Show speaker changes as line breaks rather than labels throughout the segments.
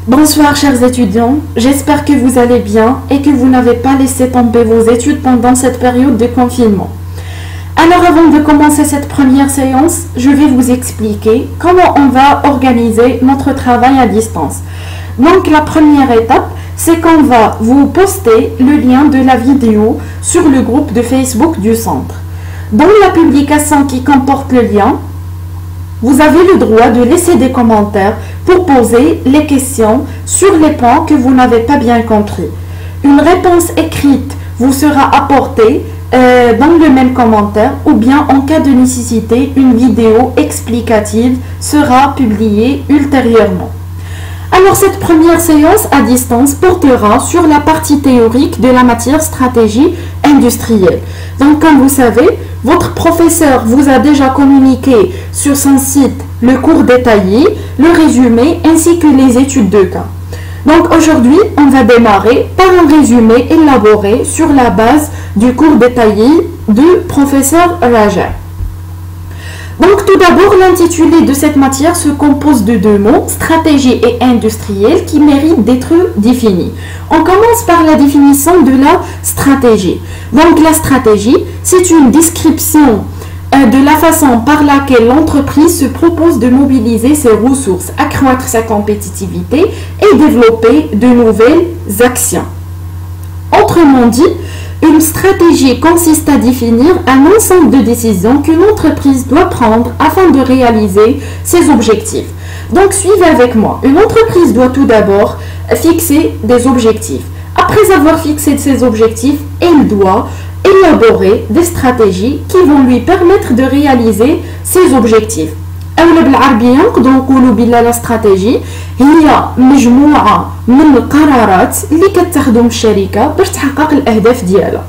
Bonsoir chers étudiants, j'espère que vous allez bien et que vous n'avez pas laissé tomber vos études pendant cette période de confinement. Alors avant de commencer cette première séance, je vais vous expliquer comment on va organiser notre travail à distance. Donc la première étape, c'est qu'on va vous poster le lien de la vidéo sur le groupe de Facebook du centre. Dans la publication qui comporte le lien, vous avez le droit de laisser des commentaires pour poser les questions sur les points que vous n'avez pas bien compris. Une réponse écrite vous sera apportée dans le même commentaire ou bien en cas de nécessité, une vidéo explicative sera publiée ultérieurement. Alors cette première séance à distance portera sur la partie théorique de la matière stratégie industrielle. Donc comme vous savez, votre professeur vous a déjà communiqué sur son site le cours détaillé, le résumé ainsi que les études de cas. Donc aujourd'hui, on va démarrer par un résumé élaboré sur la base du cours détaillé du professeur Raja. Donc tout d'abord, l'intitulé de cette matière se compose de deux mots, stratégie et industriel, qui méritent d'être définis. On commence par la définition de la stratégie. Donc la stratégie, c'est une description de la façon par laquelle l'entreprise se propose de mobiliser ses ressources, accroître sa compétitivité et développer de nouvelles actions. Autrement dit, une stratégie consiste à définir un ensemble de décisions qu'une entreprise doit prendre afin de réaliser ses objectifs. Donc suivez avec moi. Une entreprise doit tout d'abord fixer des objectifs. Après avoir fixé ses objectifs, elle doit élaborer des stratégies qui vont lui permettre de réaliser ses objectifs. أولا بالعربية نقدروا نقولوا بلا لا استراتيجي هي مجموعة من القرارات اللي كتاخدهم الشركة باش تحقق الأهداف ديالها.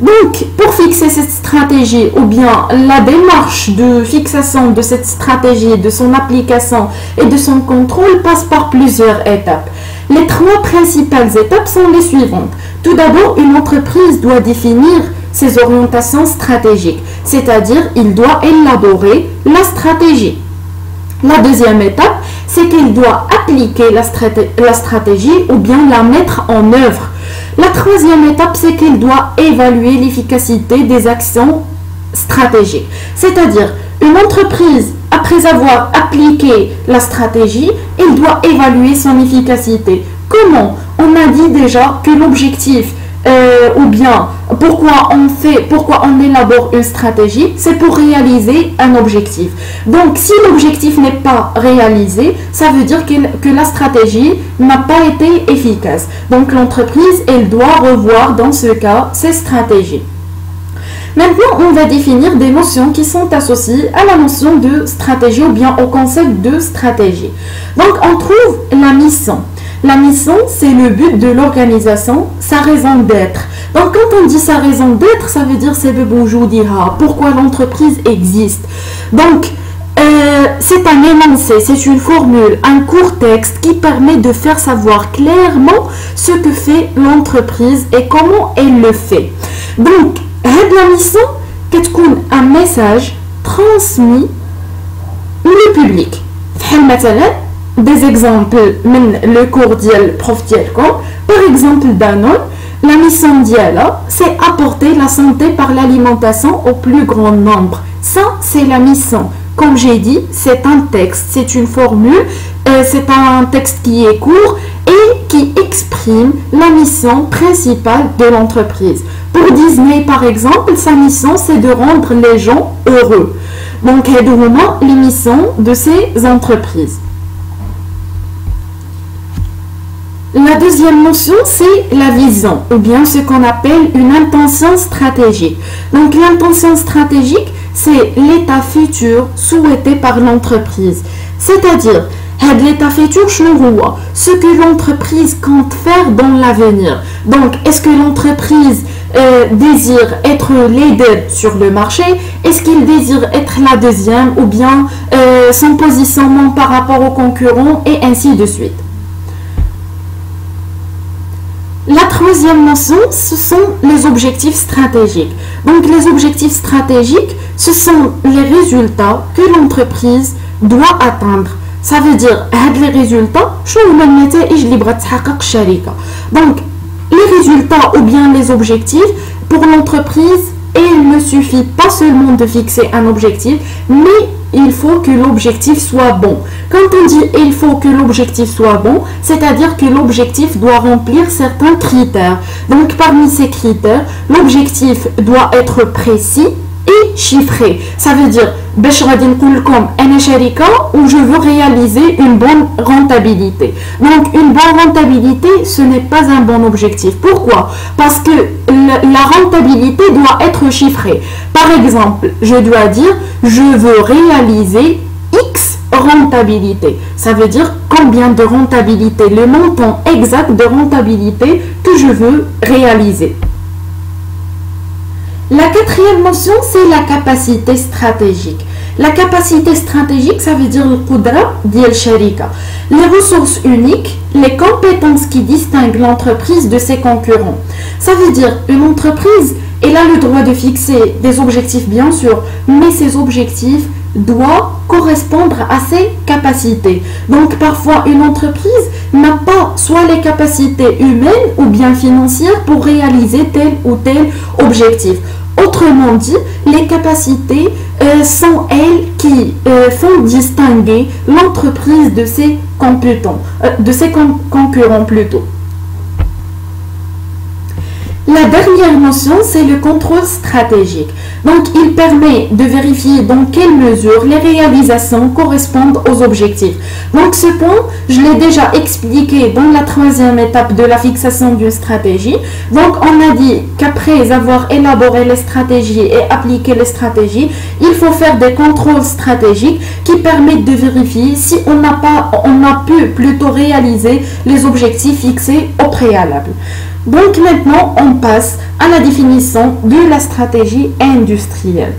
Donc, pour fixer cette stratégie ou bien la démarche de fixation de cette stratégie, de son application et de son contrôle passe par plusieurs étapes. Les trois principales étapes sont les suivantes. Tout d'abord, une entreprise doit définir ses orientations stratégiques, c'est-à-dire il doit élaborer la stratégie. La deuxième étape, c'est qu'il doit appliquer la stratégie ou bien la mettre en œuvre. La troisième étape, c'est qu'il doit évaluer l'efficacité des actions stratégiques. C'est-à-dire, une entreprise, après avoir appliqué la stratégie, elle doit évaluer son efficacité. Comment? On a dit déjà que l'objectif, ou bien pourquoi on élabore une stratégie, c'est pour réaliser un objectif. Donc si l'objectif n'est pas réalisé, ça veut dire que la stratégie n'a pas été efficace. Donc l'entreprise, elle doit revoir dans ce cas ses stratégies. Maintenant, on va définir des notions qui sont associées à la notion de stratégie ou bien au concept de stratégie. Donc on trouve la mission. La mission, c'est le but de l'organisation, sa raison d'être. Donc, quand on dit sa raison d'être, ça veut dire c'est pourquoi l'entreprise existe. Donc, c'est un énoncé, c'est une formule, un court texte qui permet de faire savoir clairement ce que fait l'entreprise et comment elle le fait. Donc, la mission, c'est un message transmis au public. Des exemples le cours ديال prof ديالكم. Par exemple, Danone, la mission d'Yala, c'est apporter la santé par l'alimentation au plus grand nombre. Ça, c'est la mission. Comme j'ai dit, c'est un texte, c'est une formule, c'est un texte qui est court et qui exprime la mission principale de l'entreprise. Pour Disney, par exemple, sa mission, c'est de rendre les gens heureux. Donc, c'est vraiment les missions de ces entreprises. La deuxième notion, c'est la vision, ou bien ce qu'on appelle une intention stratégique. Donc l'intention stratégique, c'est l'état futur souhaité par l'entreprise. C'est-à-dire, l'état futur, ce que l'entreprise compte faire dans l'avenir. Donc, est-ce que l'entreprise désire être leader sur le marché? Est-ce qu'il désire être la deuxième? Ou bien son positionnement par rapport aux concurrents et ainsi de suite. La troisième notion, ce sont les objectifs stratégiques. Donc les objectifs stratégiques, ce sont les résultats que l'entreprise doit atteindre. Ça veut dire, les résultats, donc, les résultats ou bien les objectifs pour l'entreprise, il ne suffit pas seulement de fixer un objectif, mais il faut que l'objectif soit bon. Quand on dit il faut que l'objectif soit bon, c'est-à-dire que l'objectif doit remplir certains critères. Donc parmi ces critères, l'objectif doit être précis et chiffré. Ça veut dire, où je veux réaliser une bonne rentabilité. Donc une bonne rentabilité, ce n'est pas un bon objectif. Pourquoi? Parce que la rentabilité doit être chiffrée. Par exemple, je dois dire, je veux réaliser X rentabilité. Ça veut dire combien de rentabilité, le montant exact de rentabilité que je veux réaliser. La quatrième notion, c'est la capacité stratégique. La capacité stratégique, ça veut dire le qudra diyal sharika. Les ressources uniques, les compétences qui distinguent l'entreprise de ses concurrents. Ça veut dire une entreprise, elle a le droit de fixer des objectifs bien sûr, mais ces objectifs doivent correspondre à ses capacités. Donc parfois une entreprise n'a pas soit les capacités humaines ou bien financières pour réaliser tel ou tel objectif. Autrement dit, les capacités sont elles qui font distinguer l'entreprise de ses concurrents plutôt. La dernière notion, c'est le contrôle stratégique. Donc, il permet de vérifier dans quelle mesure les réalisations correspondent aux objectifs. Donc, ce point, je l'ai déjà expliqué dans la troisième étape de la fixation d'une stratégie. Donc, on a dit qu'après avoir élaboré les stratégies et appliqué les stratégies, il faut faire des contrôles stratégiques qui permettent de vérifier si on a pu plutôt réaliser les objectifs fixés au préalable. Donc maintenant, on passe à la définition de la stratégie industrielle.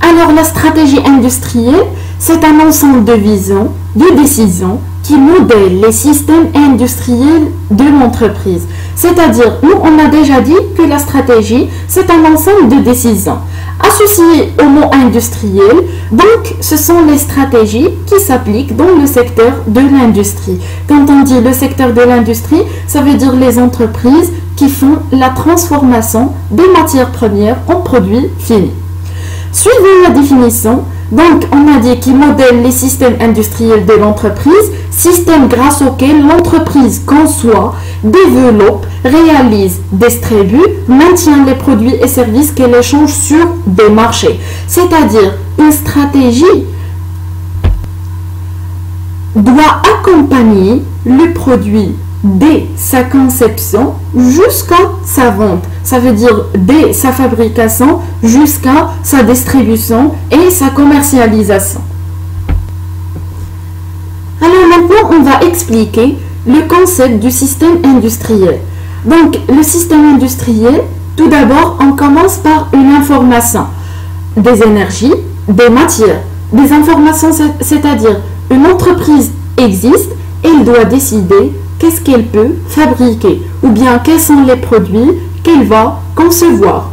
Alors la stratégie industrielle, c'est un ensemble de visions, de décisions qui modèlent les systèmes industriels de l'entreprise. C'est-à-dire, nous, on a déjà dit que la stratégie, c'est un ensemble de décisions associées au mot industriel. Donc, ce sont les stratégies qui s'appliquent dans le secteur de l'industrie. Quand on dit le secteur de l'industrie, ça veut dire les entreprises qui font la transformation des matières premières en produits finis. Suivant la définition, donc on a dit qu'ils modèlent les systèmes industriels de l'entreprise, système grâce auquel l'entreprise conçoit, développe, réalise, distribue, maintient les produits et services qu'elle échange sur des marchés. C'est-à-dire, une stratégie doit accompagner le produit dès sa conception jusqu'à sa vente. Ça veut dire dès sa fabrication jusqu'à sa distribution et sa commercialisation. Alors maintenant, on va expliquer le concept du système industriel. Donc, le système industriel, tout d'abord, on commence par une information des énergies, des matières. Des informations, c'est-à-dire une entreprise existe, elle doit décider qu'est-ce qu'elle peut fabriquer ou bien quels sont les produits qu'elle va concevoir.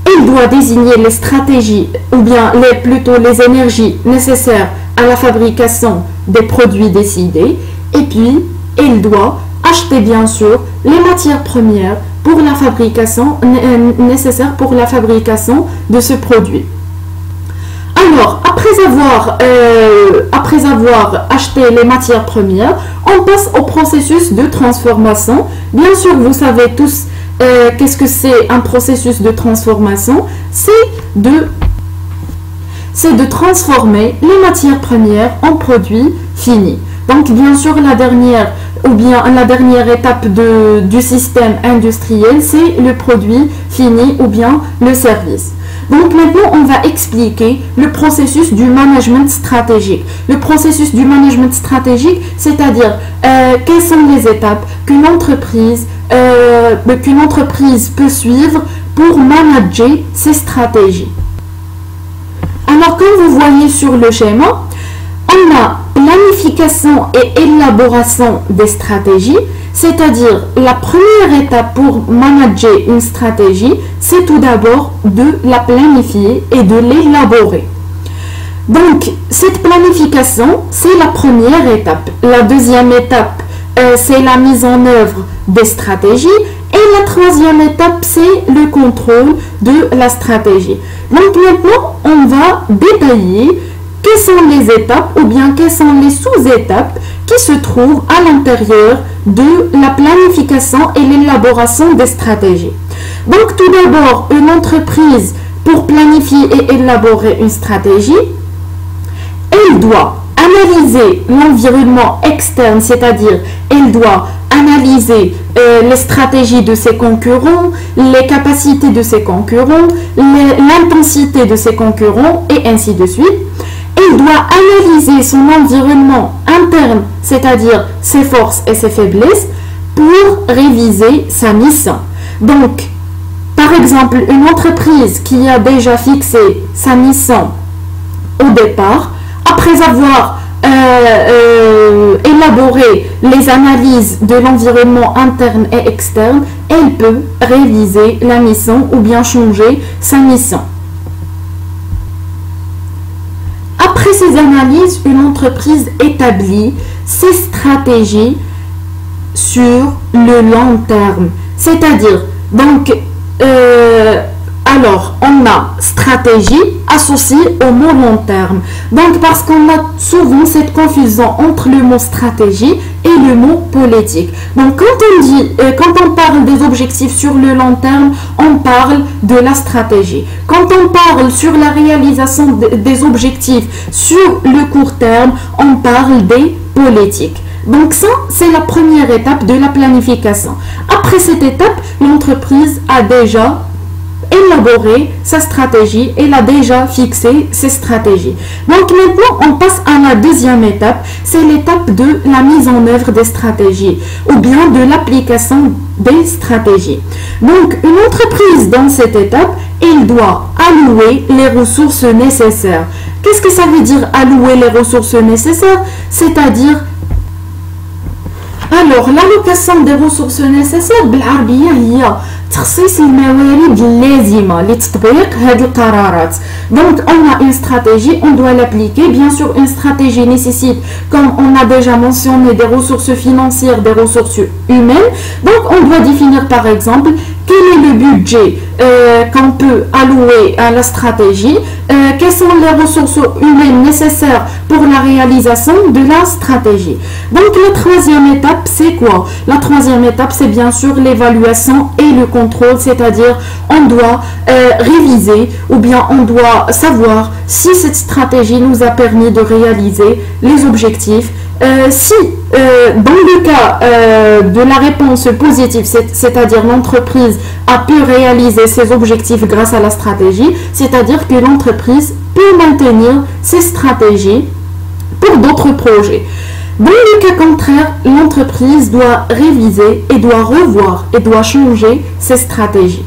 Elle doit désigner les stratégies ou bien plutôt les énergies nécessaires à la fabrication des produits décidés et puis elle doit acheter bien sûr les matières premières pour la fabrication nécessaires pour la fabrication de ce produit. Alors, après avoir acheté les matières premières, on passe au processus de transformation. Bien sûr, vous savez tous qu'est-ce que c'est un processus de transformation. C'est de transformer les matières premières en produits finis. Donc, bien sûr, la dernière étape du système industriel, c'est le produit fini ou bien le service. Donc maintenant, on va expliquer le processus du management stratégique. Le processus du management stratégique, c'est-à-dire quelles sont les étapes qu'une entreprise peut suivre pour manager ses stratégies. Alors, comme vous voyez sur le schéma, on a planification et élaboration des stratégies, c'est-à-dire la première étape pour manager une stratégie, c'est tout d'abord de la planifier et de l'élaborer. Donc, cette planification, c'est la première étape. La deuxième étape, c'est la mise en œuvre des stratégies. Et la troisième étape, c'est le contrôle de la stratégie. Donc maintenant, on va détailler quelles sont les étapes ou bien quelles sont les sous-étapes qui se trouvent à l'intérieur de la planification et l'élaboration des stratégies. Donc tout d'abord, une entreprise, pour planifier et élaborer une stratégie, elle doit analyser l'environnement externe, c'est-à-dire elle doit analyser les stratégies de ses concurrents, les capacités de ses concurrents, l'intensité de ses concurrents et ainsi de suite. Elle doit analyser son environnement interne, c'est-à-dire ses forces et ses faiblesses, pour réviser sa mission. Donc, par exemple, une entreprise qui a déjà fixé sa mission au départ, après avoir élaboré les analyses de l'environnement interne et externe, elle peut réviser la mission ou bien changer sa mission. Après ces analyses, une entreprise établit ses stratégies sur le long terme. C'est-à-dire, donc, alors, on a stratégie associée au mot long terme. Donc, parce qu'on a souvent cette confusion entre le mot stratégie et le mot politique. Donc, quand on parle des objectifs sur le long terme, on parle de la stratégie. Quand on parle sur la réalisation des objectifs sur le court terme, on parle des politiques. Donc ça, c'est la première étape de la planification. Après cette étape, l'entreprise a déjà élaboré sa stratégie, elle a déjà fixé ses stratégies. Donc maintenant, on passe à la deuxième étape, c'est l'étape de la mise en œuvre des stratégies ou bien de l'application des stratégies. Donc une entreprise dans cette étape, elle doit allouer les ressources nécessaires. Qu'est-ce que ça veut dire allouer les ressources nécessaires? C'est-à-dire alors l'allocation des ressources nécessaires بالعربية هي تخصيص الموارد اللازمة لتطبيق هذه القرارات. Donc on a une stratégie, on doit l'appliquer. Bien sûr, une stratégie nécessite, comme on a déjà mentionné, des ressources financières, des ressources humaines. Donc on doit définir par exemple quel est le budget qu'on peut allouer à la stratégie, quelles sont les ressources humaines nécessaires pour la réalisation de la stratégie. Donc la troisième étape, c'est quoi? La troisième étape, c'est bien sûr l'évaluation et le contrôle, c'est-à-dire on doit réviser ou bien on doit savoir si cette stratégie nous a permis de réaliser les objectifs. Si dans le cas de la réponse positive, c'est-à-dire l'entreprise a pu réaliser ses objectifs grâce à la stratégie, c'est-à-dire que l'entreprise peut maintenir ses stratégies pour d'autres projets. Dans le cas contraire, l'entreprise doit réviser et doit revoir et doit changer ses stratégies.